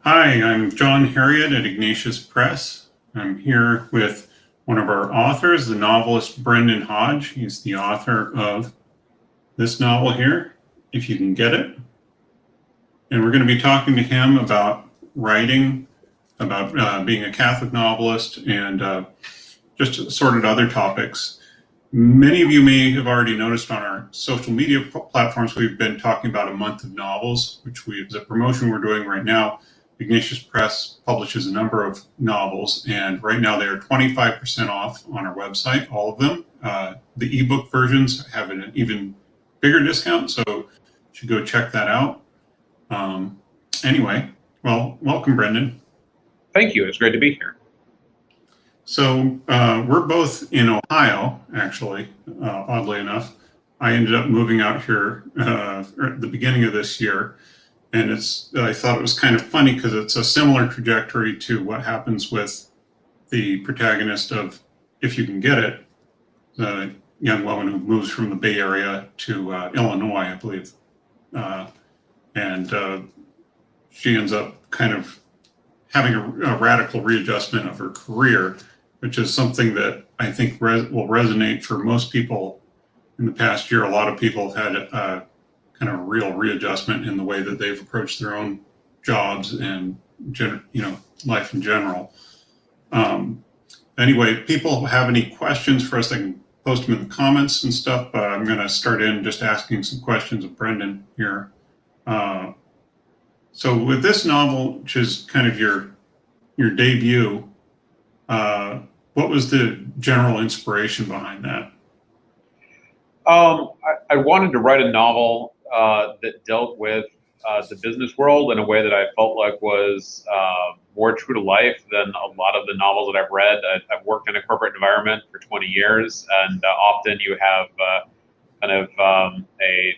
Hi, I'm John Harriet at Ignatius Press. I'm here with one of our authors, the novelist Brendan Hodge. He's the author of this novel here, If You Can Get It. And we're going to be talking to him about writing, about being a Catholic novelist, and just assorted other topics. Many of you may have already noticed on our social media platforms, we've been talking about a month of novels, which is a promotion we're doing right now. Ignatius Press publishes a number of novels, and right now they are 25% off on our website, all of them. The ebook versions have an even bigger discount, so you should go check that out. Um, anyway, well, welcome, Brendan. Thank you. It's great to be here. So we're both in Ohio, actually, oddly enough. I ended up moving out here at the beginning of this year. And I thought it was kind of funny because it's a similar trajectory to what happens with the protagonist of If You Can Get It, the young woman who moves from the Bay Area to Illinois, I believe. And she ends up kind of having a radical readjustment of her career, which is something that I think will resonate for most people in the past year. A lot of people have had kind of a real readjustment in the way that they've approached their own jobs and life in general. Anyway, people have any questions for us, they can post them in the comments and stuff. But I'm going to start in just asking some questions of Brendan here. So with this novel, which is kind of your debut, what was the general inspiration behind that? I wanted to write a novel that dealt with the business world in a way that I felt like was more true to life than a lot of the novels that I've read. I've worked in a corporate environment for 20 years, and often you have a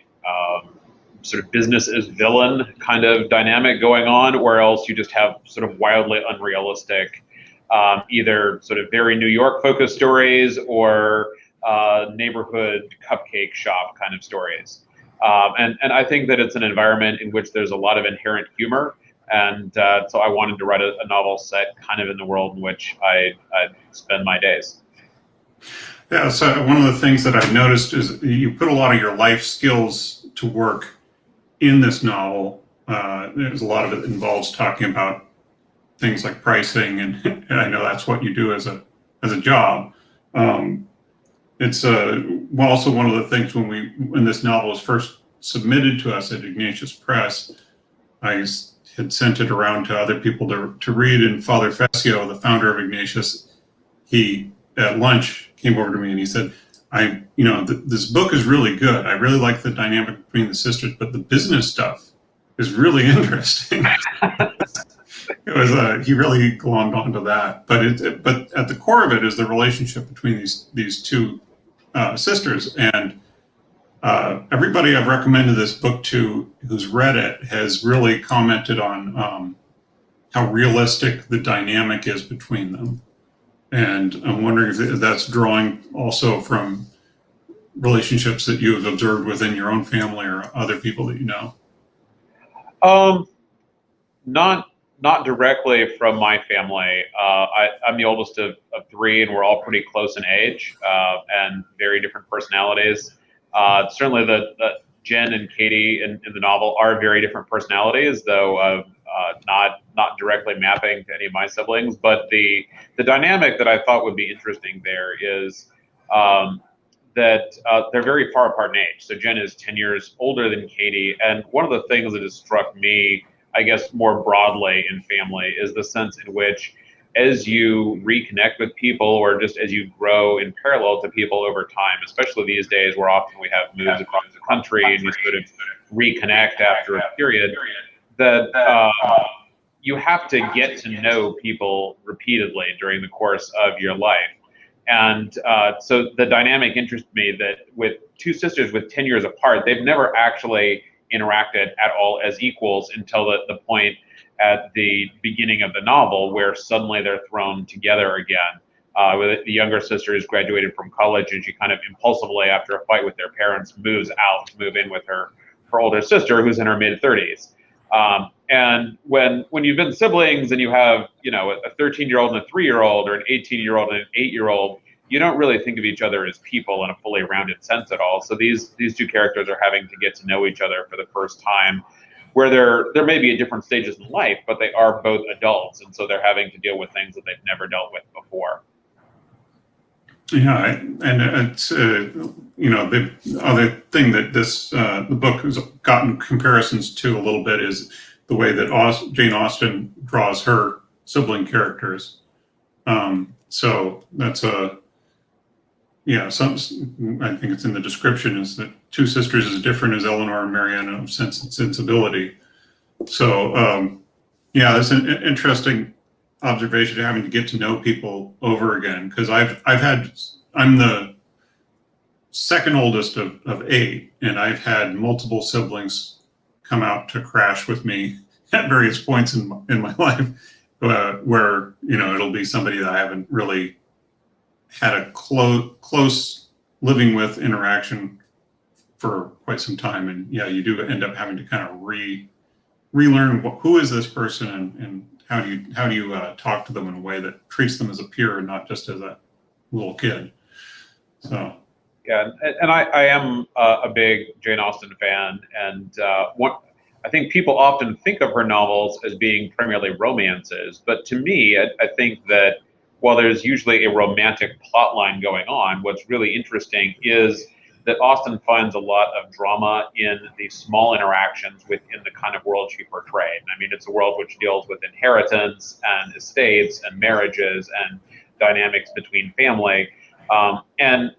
sort of business as villain kind of dynamic going on, or else you just have sort of wildly unrealistic, either sort of very New York focused stories or neighborhood cupcake shop kind of stories. And I think that it's an environment in which there's a lot of inherent humor. And so I wanted to write a novel set kind of in the world in which I spend my days. Yeah, so one of the things that I've noticed is you put a lot of your life skills to work in this novel. There's a lot of it involves talking about things like pricing, and I know that's what you do as a job. It's also one of the things when this novel was first submitted to us at Ignatius Press, I had sent it around to other people to read, and Father Fessio, the founder of Ignatius, he at lunch came over to me and he said, this book is really good. I really like the dynamic between the sisters, but the business stuff is really interesting. It was he really glommed onto that, but at the core of it is the relationship between these two sisters, and everybody I've recommended this book to who's read it has really commented on how realistic the dynamic is between them, and I'm wondering if that's drawing also from relationships that you have observed within your own family or other people that you know. Not directly from my family. I'm the oldest of three, and we're all pretty close in age and very different personalities. Certainly, the Jen and Katie in the novel are very different personalities, though not directly mapping to any of my siblings. But the dynamic that I thought would be interesting there is that they're very far apart in age. So Jen is 10 years older than Katie, and one of the things that has struck me, I guess, more broadly in family is the sense in which as you reconnect with people, or just as you grow in parallel to people over time, especially these days where often we have moves across the country and you sort of reconnect after a period, that you have to get to know people repeatedly during the course of your life. And so the dynamic interests me that with two sisters with 10 years apart, they've never actually interacted at all as equals until the point at the beginning of the novel where suddenly they're thrown together again. The younger sister has graduated from college, and she kind of impulsively, after a fight with their parents, moves out to move in with her older sister, who's in her mid-30s. And when you've been siblings and you have, you know, a 13-year-old and a 3-year-old, or an 18-year-old and an 8-year-old, you don't really think of each other as people in a fully rounded sense at all. So these two characters are having to get to know each other for the first time, where they're maybe at different stages in life, but they are both adults, and so they're having to deal with things that they've never dealt with before. Yeah, and it's you know, the other thing that this the book has gotten comparisons to a little bit is the way that Jane Austen draws her sibling characters. So that's a yeah. Some I think it's in the description is that two sisters as different as Eleanor and Marianne of Sense and Sensibility. So yeah, that's an interesting observation, having to get to know people over again, because I'm the second oldest of 8, and I've had multiple siblings come out to crash with me at various points in my life, where, you know, it'll be somebody that I haven't really had a close living with interaction for quite some time, and yeah, you do end up having to kind of relearn who is this person, and how do you talk to them in a way that treats them as a peer and not just as a little kid. So yeah, and I am a big Jane Austen fan, and I think people often think of her novels as being primarily romances, but to me, I think that while there's usually a romantic plot line going on, what's really interesting is that Austen finds a lot of drama in the small interactions within the kind of world she portrayed. I mean, it's a world which deals with inheritance and estates and marriages and dynamics between family. And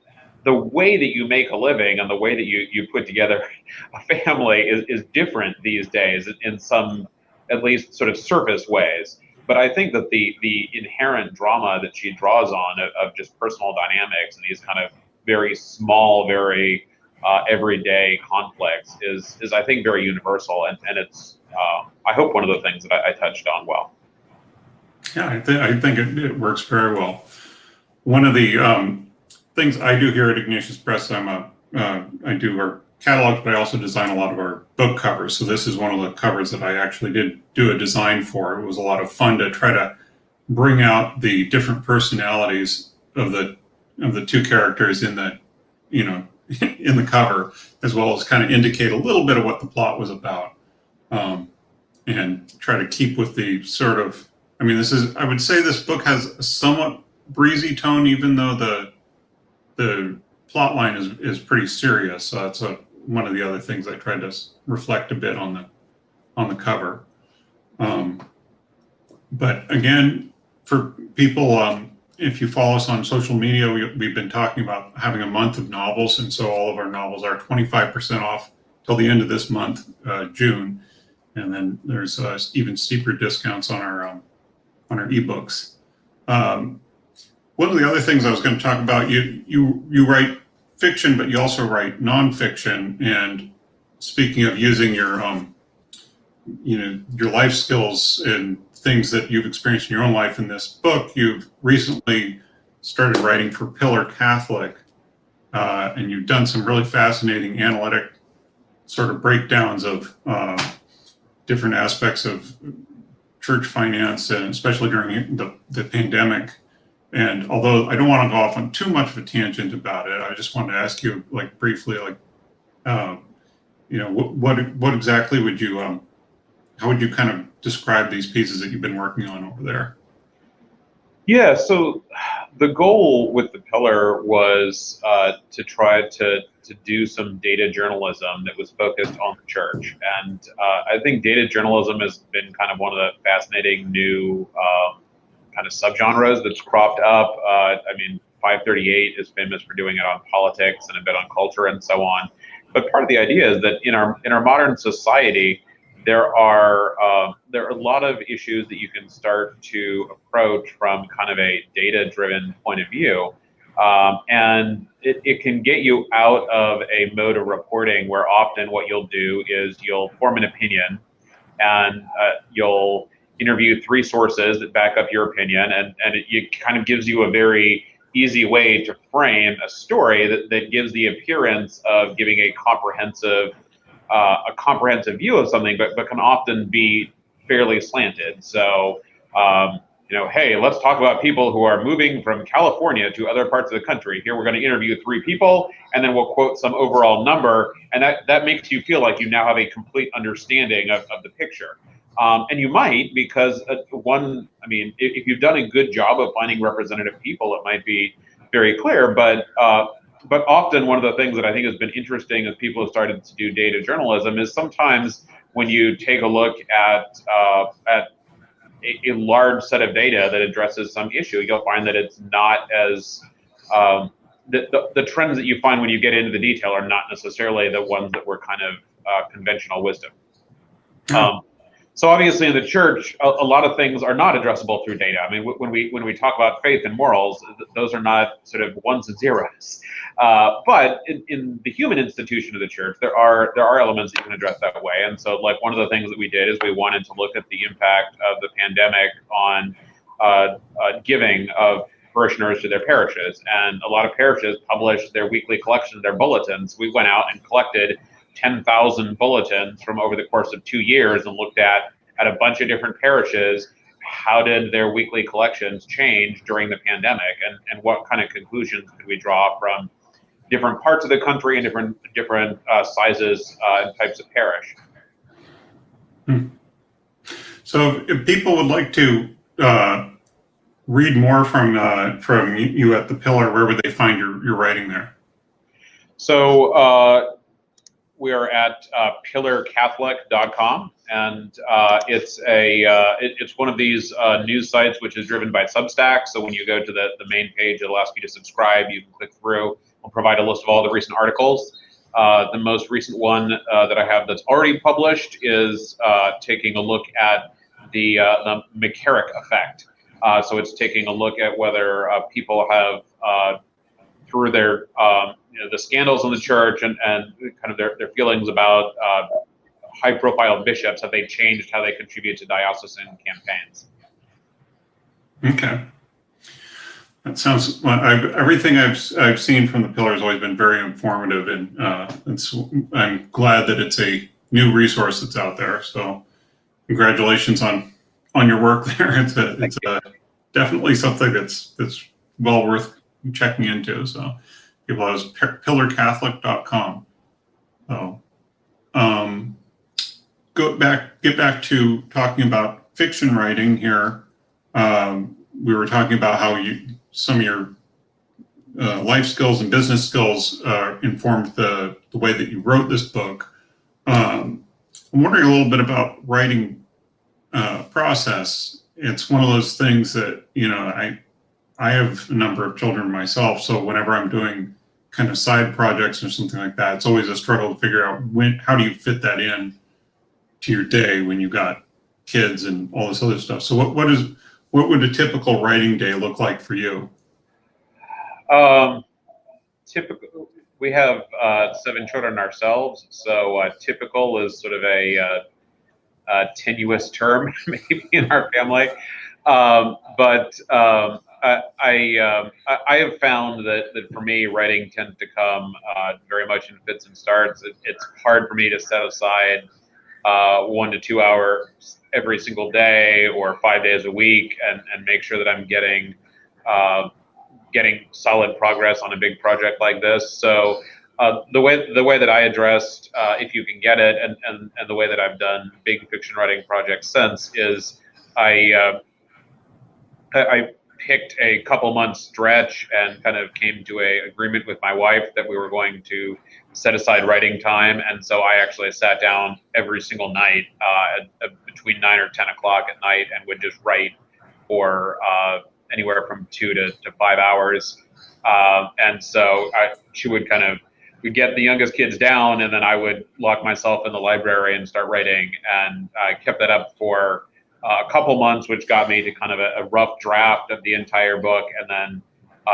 the way that you make a living and the way that you put together a family is different these days in some, at least sort of surface ways. But I think that the inherent drama that she draws on of just personal dynamics and these kind of very small, very everyday conflicts is I think very universal, and it's I hope one of the things that I touched on well. yeah, I think it works very well. One of the things I do here at Ignatius Press, I do our catalogs, but I also design a lot of our book covers. So this is one of the covers that I actually did do a design for. It was a lot of fun to try to bring out the different personalities of the two characters in the, you know, in the cover, as well as kind of indicate a little bit of what the plot was about, and try to keep with the sort of, I mean, I would say this book has a somewhat breezy tone, even though the plot line is pretty serious. So that's one of the other things I tried to reflect a bit on the cover. But again, for people, if you follow us on social media, we've been talking about having a month of novels, and so all of our novels are 25% off till the end of this month, June, and then there's even steeper discounts on our ebooks. One of the other things I was going to talk about, you write fiction, but you also write nonfiction. And speaking of using your your life skills and things that you've experienced in your own life in this book, you've recently started writing for Pillar Catholic, and you've done some really fascinating analytic sort of breakdowns of different aspects of church finance, and especially during the pandemic. And although I don't want to go off on too much of a tangent about it, I just wanted to ask you, like, briefly, like, what exactly would you, how would you kind of describe these pieces that you've been working on over there? Yeah, so the goal with the Pillar was to try to do some data journalism that was focused on the church. And I think data journalism has been kind of one of the fascinating new kind of subgenres that's cropped up. I mean, 538 is famous for doing it on politics and a bit on culture and so on. But part of the idea is that in our modern society, there are a lot of issues that you can start to approach from kind of a data-driven point of view, and it can get you out of a mode of reporting where often what you'll do is you'll form an opinion, and you'll interview 3 sources that back up your opinion, and it kind of gives you a very easy way to frame a story that gives the appearance of giving a comprehensive view of something, but can often be fairly slanted. So, hey, let's talk about people who are moving from California to other parts of the country. Here, we're going to interview 3 people, and then we'll quote some overall number, and that makes you feel like you now have a complete understanding of the picture. And you might, because if you've done a good job of finding representative people, it might be very clear. But often one of the things that I think has been interesting as people have started to do data journalism is sometimes when you take a look at a large set of data that addresses some issue, you'll find that it's not as the trends that you find when you get into the detail are not necessarily the ones that were kind of conventional wisdom. So obviously in the church, a lot of things are not addressable through data. I mean, when we talk about faith and morals, those are not sort of ones and zeros. But in the human institution of the church, there are elements that you can address that way. And so, like, one of the things that we did is we wanted to look at the impact of the pandemic on giving of parishioners to their parishes. And a lot of parishes published their weekly collection, their bulletins. We went out and collected 10,000 bulletins from over the course of 2 years and looked at a bunch of different parishes. How did their weekly collections change during the pandemic, and what kind of conclusions could we draw from different parts of the country and different sizes and types of parish? So if people would like to read more from you at the Pillar, where would they find your writing there? So we are at pillarcatholic.com, and it's one of these news sites which is driven by Substack. So when you go to the main page, it'll ask you to subscribe. You can click through. We'll provide a list of all the recent articles. The most recent one that I have that's already published is taking a look at the McCarrick effect. So it's taking a look at whether people have through their the scandals in the church and kind of their feelings about high-profile bishops, have they changed how they contribute to diocesan campaigns? Okay, that sounds. Well, everything I've seen from the Pillar has always been very informative, and I'm glad that it's a new resource that's out there. So, congratulations on your work there. It's definitely something that's well worth checking into. So. People is pillarcatholic.com. So, get back to talking about fiction writing here. We were talking about how some of your life skills and business skills informed the way that you wrote this book. I'm wondering a little bit about writing process. It's one of those things that, I have a number of children myself, so whenever I'm doing kind of side projects or something like that, it's always a struggle to figure out how do you fit that in to your day when you got kids and all this other stuff. So what would a typical writing day look like for you? Typical. We have 7 children ourselves, so typical is sort of a tenuous term maybe in our family, but I have found that for me, writing tends to come very much in fits and starts. It's hard for me to set aside 1 to 2 hours every single day or 5 days a week and make sure that I'm getting solid progress on a big project like this. So the way that I addressed, if you can get it, and the way that I've done big fiction writing projects since is I picked a couple months stretch and kind of came to a agreement with my wife that we were going to set aside writing time. And so I actually sat down every single night between 9 or 10 o'clock at night and would just write for anywhere from 2 to 5 hours. And so we'd get the youngest kids down, and then I would lock myself in the library and start writing. And I kept that up for a couple months, which got me to kind of a rough draft of the entire book, and then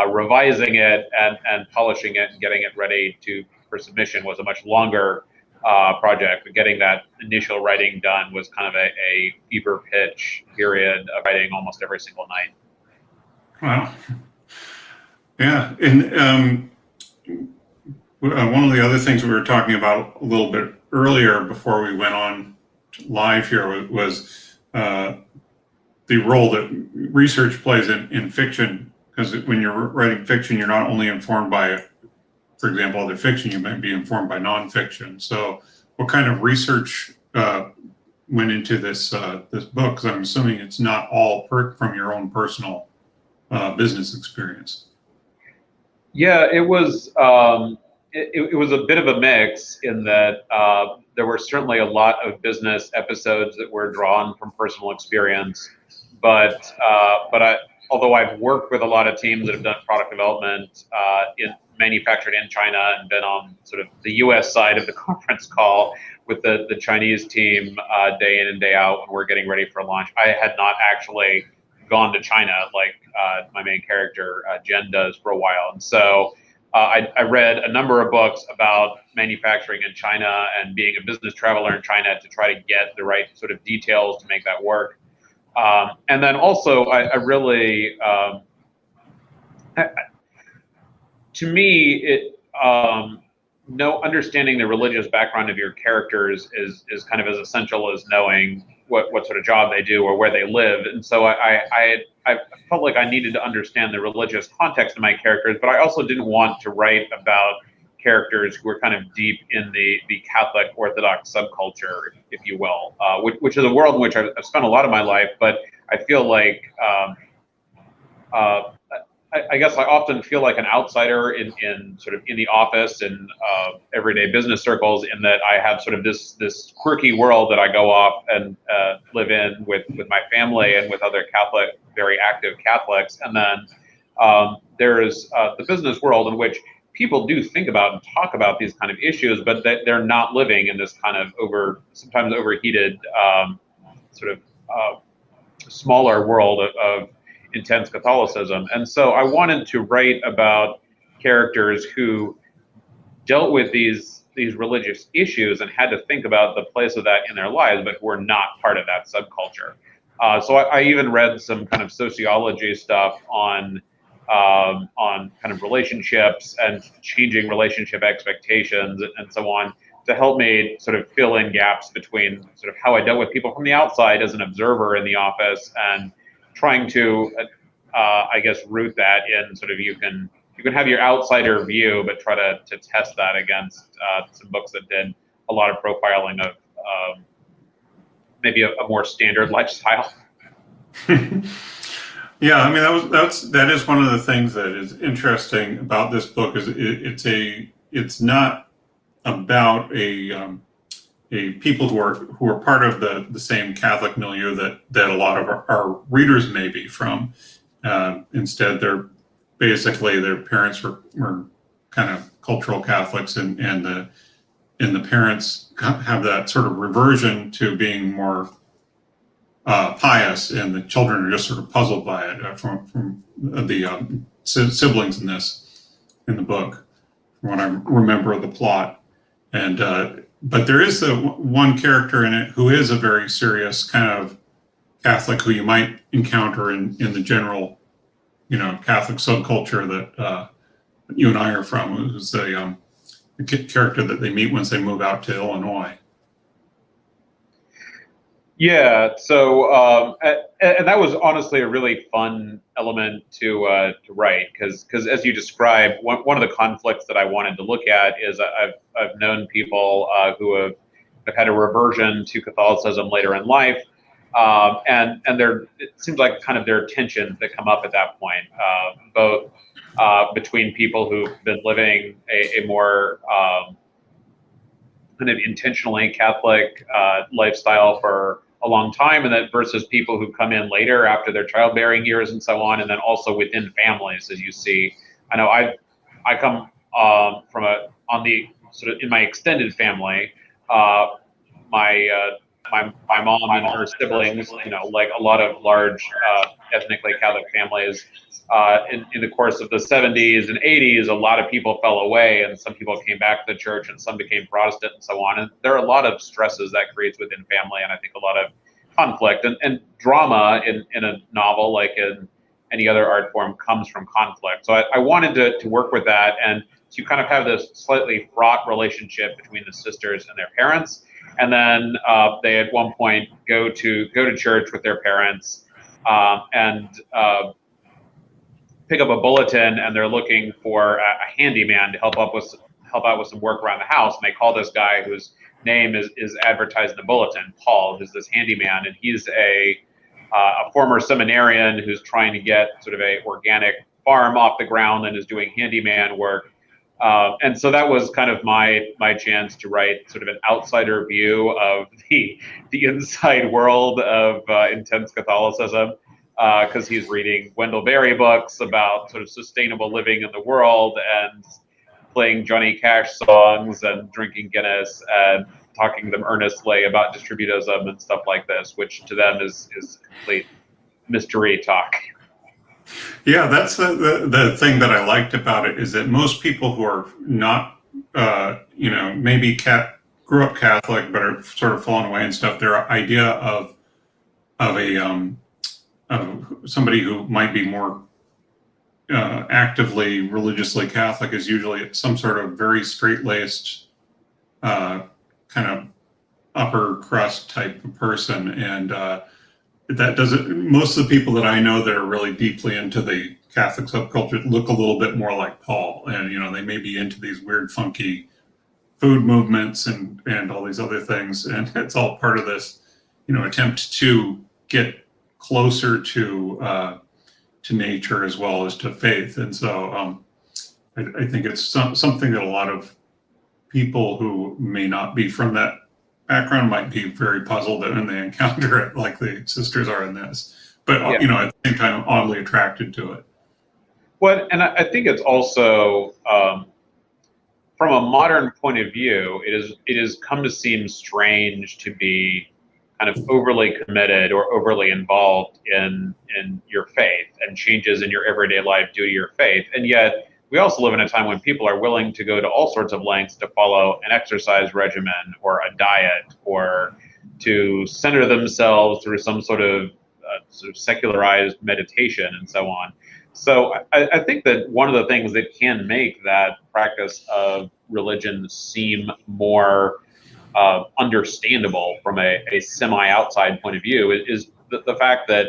revising it and polishing it and getting it ready for submission was a much longer project. But getting that initial writing done was kind of a fever pitch period of writing almost every single night. Wow. Yeah, and one of the other things we were talking about a little bit earlier before we went on live here was uh, the role that research plays in fiction, because when you're writing fiction, you're not only informed by, for example, other fiction, you might be informed by nonfiction. So, what kind of research went into this book? Because I'm assuming it's not all from your own personal business experience. Yeah, it was. It was a bit of a mix in that there were certainly a lot of business episodes that were drawn from personal experience, but although I've worked with a lot of teams that have done product development in manufactured in China and been on sort of the U.S. side of the conference call with the Chinese team day in and day out when we're getting ready for launch, I had not actually gone to China like my main character Jen does for a while, and so I read a number of books about manufacturing in China and being a business traveler in China to try to get the right sort of details to make that work. And then also, I really, to me, no understanding the religious background of your characters is kind of as essential as knowing what sort of job they do or where they live. And so I felt like I needed to understand the religious context of my characters, but I also didn't want to write about characters who were kind of deep in the Catholic Orthodox subculture, if you will, which is a world in which I've spent a lot of my life, but I feel like I guess I often feel like an outsider in sort of in the office and everyday business circles, in that I have sort of this quirky world that I go off and live in with my family and with other Catholic, very active Catholics, and then there is the business world in which people do think about and talk about these kind of issues, but they're not living in this kind of sometimes overheated sort of smaller world of intense Catholicism. And so I wanted to write about characters who dealt with these religious issues and had to think about the place of that in their lives, but who were not part of that subculture. So I even read some kind of sociology stuff on kind of relationships and changing relationship expectations and so on, to help me sort of fill in gaps between sort of how I dealt with people from the outside as an observer in the office and trying to, I guess, root that in sort of you can have your outsider view, but try to test that against some books that did a lot of profiling of maybe a more standard lifestyle. Yeah, I mean that is one of the things that is interesting about this book is it's not about a people who are part of the same Catholic milieu that a lot of our readers may be from. Instead, their parents were kind of cultural Catholics, and the parents have that sort of reversion to being more pious, and the children are just sort of puzzled by it from the siblings in the book, from what I remember of the plot. And but there is the one character in it who is a very serious kind of Catholic who you might encounter in the general, Catholic subculture that you and I are from, who's the character that they meet once they move out to Illinois. Yeah, so and that was honestly a really fun element to write, because as you described, one of the conflicts that I wanted to look at is I've known people who have had a reversion to Catholicism later in life, and it seems like kind of there are tensions that come up at that point, both between people who've been living a more kind of intentionally Catholic lifestyle for a long time, and that versus people who come in later after their childbearing years and so on, and then also within families, as you see. I know I come from on the sort of in my extended family, my mom and her siblings, like a lot of large ethnically Catholic families, in the course of the 70s and 80s, a lot of people fell away, and some people came back to the church, and some became Protestant, and so on. And there are a lot of stresses that creates within family, and I think a lot of conflict and drama in a novel, like in any other art form, comes from conflict. So I wanted to work with that, and to kind of have this slightly fraught relationship between the sisters and their parents. and then they at one point go to church with their parents, and pick up a bulletin, and they're looking for a handyman to help out with some work around the house. And they call this guy whose name is advertised in the bulletin, Paul, who's this handyman, and he's a former seminarian who's trying to get sort of a organic farm off the ground and is doing handyman work. And so that was kind of my chance to write sort of an outsider view of the inside world of intense Catholicism, because he's reading Wendell Berry books about sort of sustainable living in the world and playing Johnny Cash songs and drinking Guinness and talking to them earnestly about distributism and stuff like this, which to them is complete mystery talk. Yeah, that's the thing that I liked about it, is that most people who are not, maybe grew up Catholic but are sort of fallen away and stuff, their idea of somebody who might be more actively religiously Catholic is usually some sort of very straight-laced kind of upper crust type of person, and that doesn't. Most of the people that I know that are really deeply into the Catholic subculture look a little bit more like Paul, and they may be into these weird, funky food movements and all these other things, and it's all part of this, attempt to get closer to nature as well as to faith. And so I think it's something that a lot of people who may not be from that background might be very puzzled when they encounter it, like the sisters are in this. But at the same time, oddly attracted to it. Well, and I think it's also from a modern point of view, it has come to seem strange to be kind of overly committed or overly involved in your faith and changes in your everyday life due to your faith. And yet we also live in a time when people are willing to go to all sorts of lengths to follow an exercise regimen or a diet or to center themselves through some sort of secularized meditation and so on. So I think that one of the things that can make that practice of religion seem more understandable from a semi-outside point of view is the fact that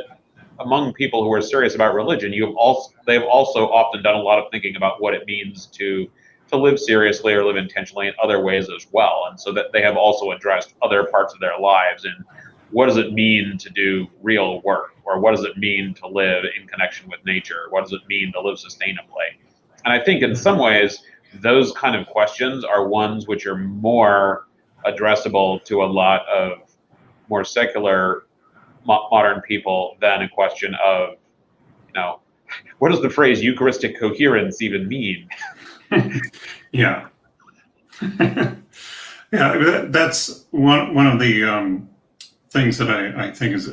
among people who are serious about religion, they've also often done a lot of thinking about what it means to live seriously or live intentionally in other ways as well, and so that they have also addressed other parts of their lives and what does it mean to do real work, or what does it mean to live in connection with nature, what does it mean to live sustainably. And I think in some ways those kind of questions are ones which are more addressable to a lot of more secular modern people than a question of, what does the phrase Eucharistic coherence even mean? Yeah. Yeah, that's one of the things that I think is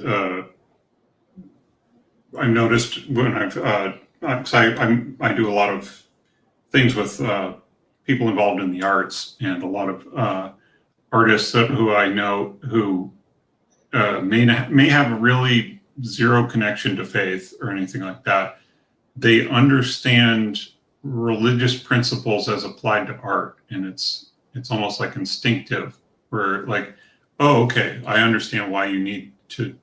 I noticed when I do a lot of things with people involved in the arts, and a lot of artists who I know who may have really zero connection to faith or anything like that. They understand religious principles as applied to art, and it's almost like instinctive, where like, oh, okay, I understand why you need to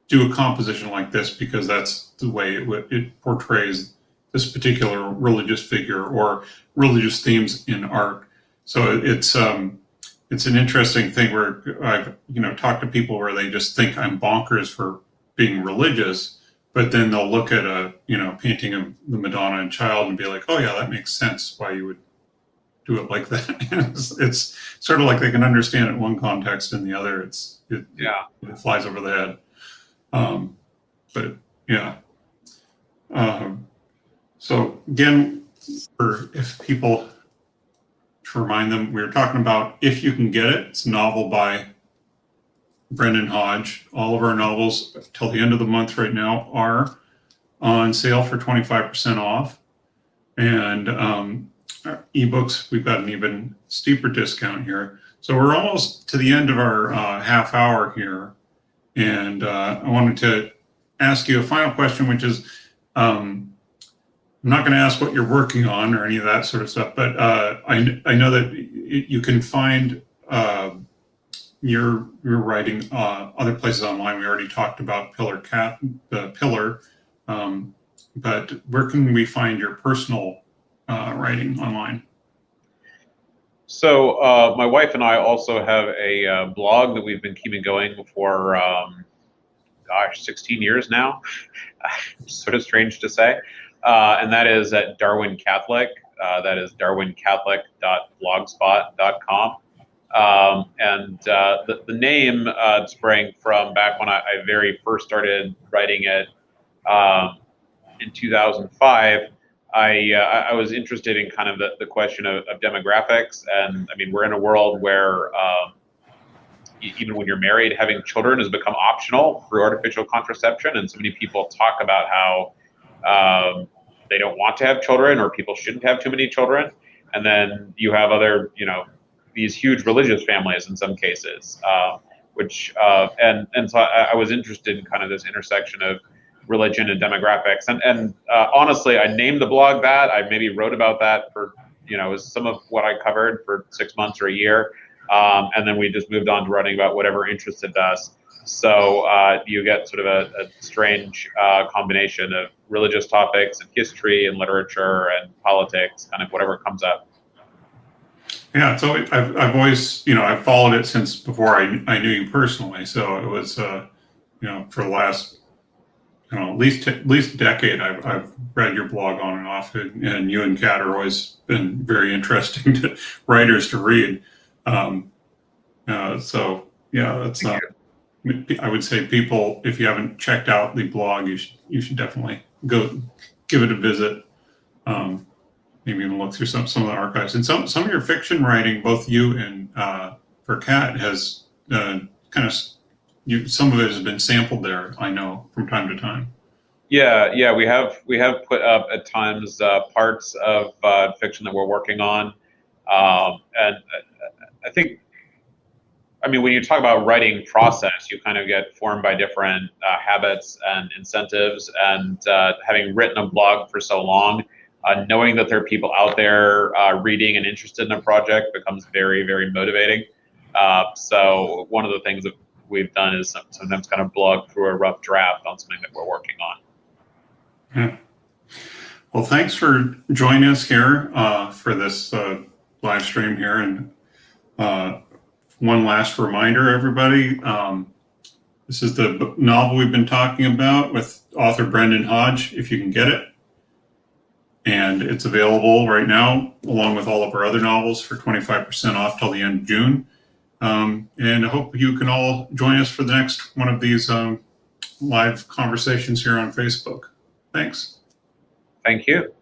do a composition like this because that's the way it portrays this particular religious figure or religious themes in art. So it's an interesting thing where I've talked to people where they just think I'm bonkers for being religious, but then they'll look at a painting of the Madonna and Child and be like, oh yeah, that makes sense why you would do it like that. It's sort of like they can understand it in one context, and the other it flies over the head. But yeah. So again, if people, to remind them, we were talking about If You Can Get It. It's a novel by Brendan Hodge. All of our novels till the end of the month right now are on sale for 25% off. And our ebooks, we've got an even steeper discount here. So we're almost to the end of our half hour here. And I wanted to ask you a final question, which is, I'm not going to ask what you're working on or any of that sort of stuff, but I know that you can find you're writing other places online. We already talked about the Pillar, but where can we find your personal writing online? So my wife and I also have a blog that we've been keeping going for, gosh, 16 years now. Sort of strange to say. And that is at Darwin Catholic. That is darwincatholic.blogspot.com. The name sprang from back when I very first started writing it in 2005. I was interested in kind of the question of demographics, and I mean, we're in a world where even when you're married, having children has become optional through artificial contraception, and so many people talk about how they don't want to have children, or people shouldn't have too many children, and then you have other, these huge religious families in some cases, so I was interested in kind of this intersection of religion and demographics, and honestly, I named the blog that. I maybe wrote about that for, was some of what I covered for 6 months or a year, and then we just moved on to writing about whatever interested us. So you get sort of a strange combination of religious topics and history and literature and politics, kind of whatever comes up. Yeah, so I've always, I've followed it since before I knew you personally. So it was, for the last, at least decade, I've read your blog on and off, and you and Kat are always been very interesting writers to read. So yeah, that's I would say people, if you haven't checked out the blog, you should definitely go give it a visit. Maybe even look through some of the archives, and some of your fiction writing, both you and for Kat, has some of it has been sampled there. I know from time to time. Yeah, we have put up at times parts of fiction that we're working on, and I think, I mean, when you talk about writing process, you kind of get formed by different habits and incentives, and having written a blog for so long, knowing that there are people out there reading and interested in a project becomes very, very motivating. So one of the things that we've done is sometimes kind of blog through a rough draft on something that we're working on. Yeah. Well, thanks for joining us here for this live stream here. And one last reminder, everybody, this is the novel we've been talking about with author Brendan Hodge, if you can get it. And it's available right now, along with all of our other novels, for 25% off till the end of June. And I hope you can all join us for the next one of these live conversations here on Facebook. Thanks. Thank you.